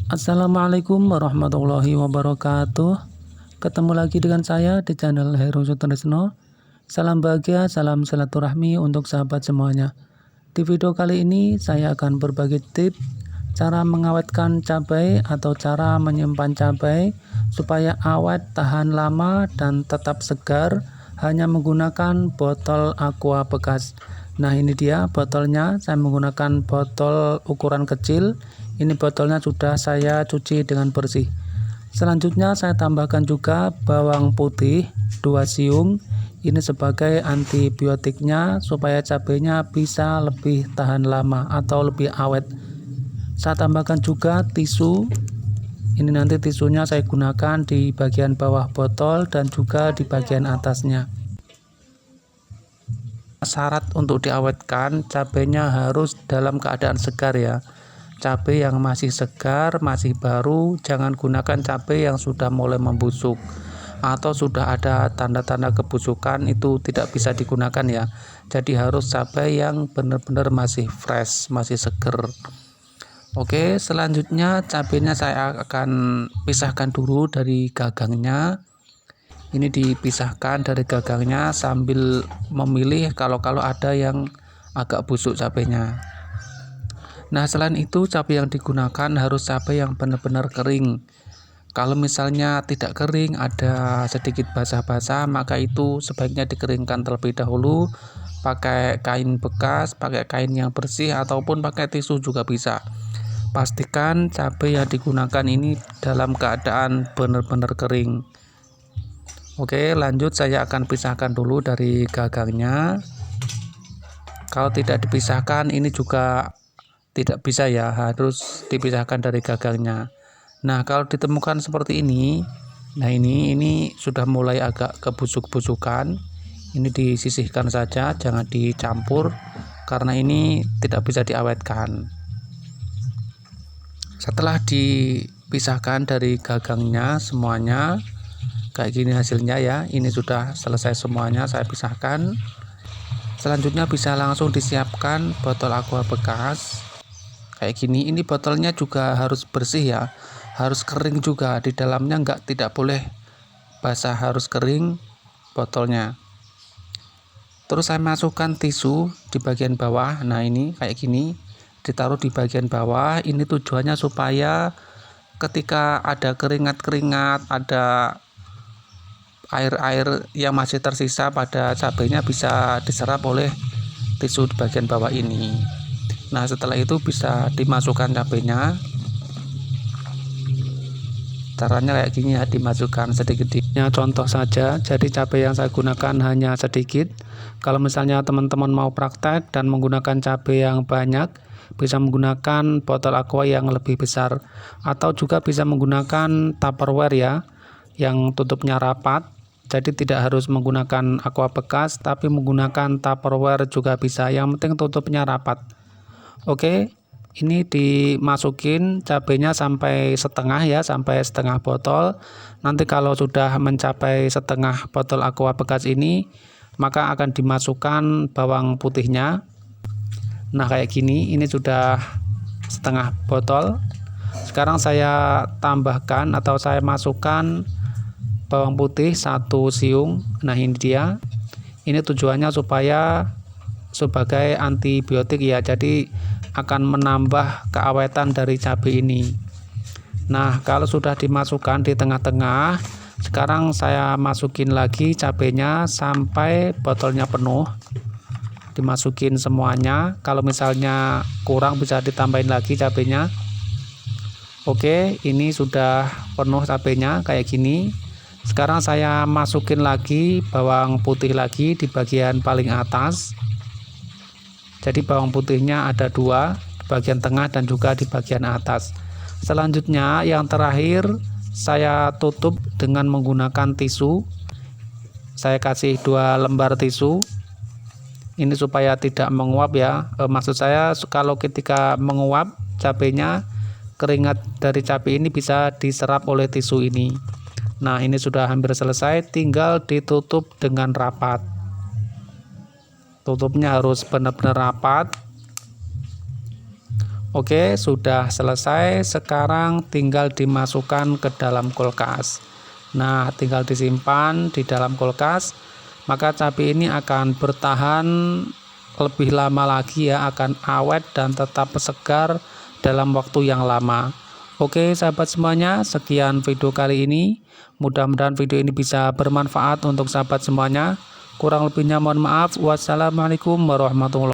Assalamualaikum warahmatullahi wabarakatuh. Ketemu lagi dengan saya di channel Heru Sutrisno. Salam bahagia, salam silaturahmi untuk sahabat semuanya. Di video kali ini saya akan berbagi tips cara mengawetkan cabai atau cara menyimpan cabai supaya awet, tahan lama dan tetap segar hanya menggunakan botol aqua bekas. Nah, ini dia botolnya. Saya menggunakan botol ukuran kecil. Ini botolnya sudah saya cuci dengan bersih. Selanjutnya saya tambahkan juga bawang putih 2 siung. Ini sebagai antibiotiknya supaya cabenya bisa lebih tahan lama atau lebih awet. Saya tambahkan juga tisu. Ini nanti tisunya saya gunakan di bagian bawah botol dan juga di bagian atasnya. Syarat untuk diawetkan, cabenya harus dalam keadaan segar ya. Cabai yang masih segar, masih baru, jangan gunakan cabai yang sudah mulai membusuk atau sudah ada tanda-tanda kebusukan, itu tidak bisa digunakan ya. Jadi harus cabai yang benar-benar masih fresh, masih segar. Oke, selanjutnya cabenya saya akan pisahkan dulu dari gagangnya. Ini dipisahkan dari gagangnya sambil memilih kalau ada yang agak busuk cabenya. Nah, selain itu cabai yang digunakan harus cabai yang benar-benar kering. Kalau misalnya tidak kering, ada sedikit basah-basah, maka itu sebaiknya dikeringkan terlebih dahulu pakai kain bekas, pakai kain yang bersih ataupun pakai tisu juga bisa. Pastikan cabai yang digunakan ini dalam keadaan benar-benar kering. Oke, lanjut saya akan pisahkan dulu dari gagangnya. Kalau tidak dipisahkan ini juga tidak bisa ya, harus dipisahkan dari gagangnya. Nah, kalau ditemukan seperti ini, nah ini sudah mulai agak kebusuk-busukan. Ini disisihkan saja, jangan dicampur karena ini tidak bisa diawetkan. Setelah dipisahkan dari gagangnya semuanya, kayak gini hasilnya ya. Ini sudah selesai semuanya, saya pisahkan. Selanjutnya bisa langsung disiapkan botol aqua bekas kayak gini. Ini botolnya juga harus bersih ya, harus kering juga, di dalamnya tidak boleh basah, harus kering botolnya. Terus saya masukkan tisu di bagian bawah. Nah, ini kayak gini ditaruh di bagian bawah. Ini tujuannya supaya ketika ada keringat-keringat, ada air-air yang masih tersisa pada cabenya bisa diserap oleh tisu di bagian bawah ini. Nah, setelah itu bisa dimasukkan cabenya. Caranya kayak gini ya, dimasukkan sedikit-sedikitnya, contoh saja. Jadi cabai yang saya gunakan hanya sedikit. Kalau misalnya teman-teman mau praktek dan menggunakan cabai yang banyak, bisa menggunakan botol aqua yang lebih besar atau juga bisa menggunakan tupperware ya, yang tutupnya rapat. Jadi tidak harus menggunakan aqua bekas, tapi menggunakan tupperware juga bisa, yang penting tutupnya rapat. Oke, ini dimasukin cabenya sampai setengah ya, sampai setengah botol. Nanti kalau sudah mencapai setengah botol aqua bekas ini, maka akan dimasukkan bawang putihnya. Nah, kayak gini, ini sudah setengah botol. Sekarang saya tambahkan atau saya masukkan bawang putih 1 siung. Nah, ini dia. Ini tujuannya supaya sebagai antibiotik ya, jadi akan menambah keawetan dari cabai ini. Nah, kalau sudah dimasukkan di tengah-tengah, sekarang saya masukin lagi cabainya sampai botolnya penuh. Dimasukin semuanya. Kalau misalnya kurang bisa ditambahin lagi cabainya. Oke, ini sudah penuh cabainya kayak gini. Sekarang saya masukin lagi bawang putih lagi di bagian paling atas. Jadi bawang putihnya ada 2, di bagian tengah dan juga di bagian atas. Selanjutnya yang terakhir saya tutup dengan menggunakan tisu. Saya kasih 2 lembar tisu. Ini supaya tidak menguap ya. Maksud saya kalau ketika menguap cabenya, keringat dari cabai ini bisa diserap oleh tisu ini. Nah, ini sudah hampir selesai, tinggal ditutup dengan rapat. Tutupnya harus benar-benar rapat. Oke, sudah selesai. Sekarang tinggal dimasukkan ke dalam kulkas. Nah, tinggal disimpan di dalam kulkas, maka cabai ini akan bertahan lebih lama lagi ya, akan awet dan tetap segar dalam waktu yang lama. Oke sahabat semuanya, sekian video kali ini. Mudah-mudahan video ini bisa bermanfaat untuk sahabat semuanya. Kurang lebihnya mohon maaf. Wassalamualaikum warahmatullahi wabarakatuh.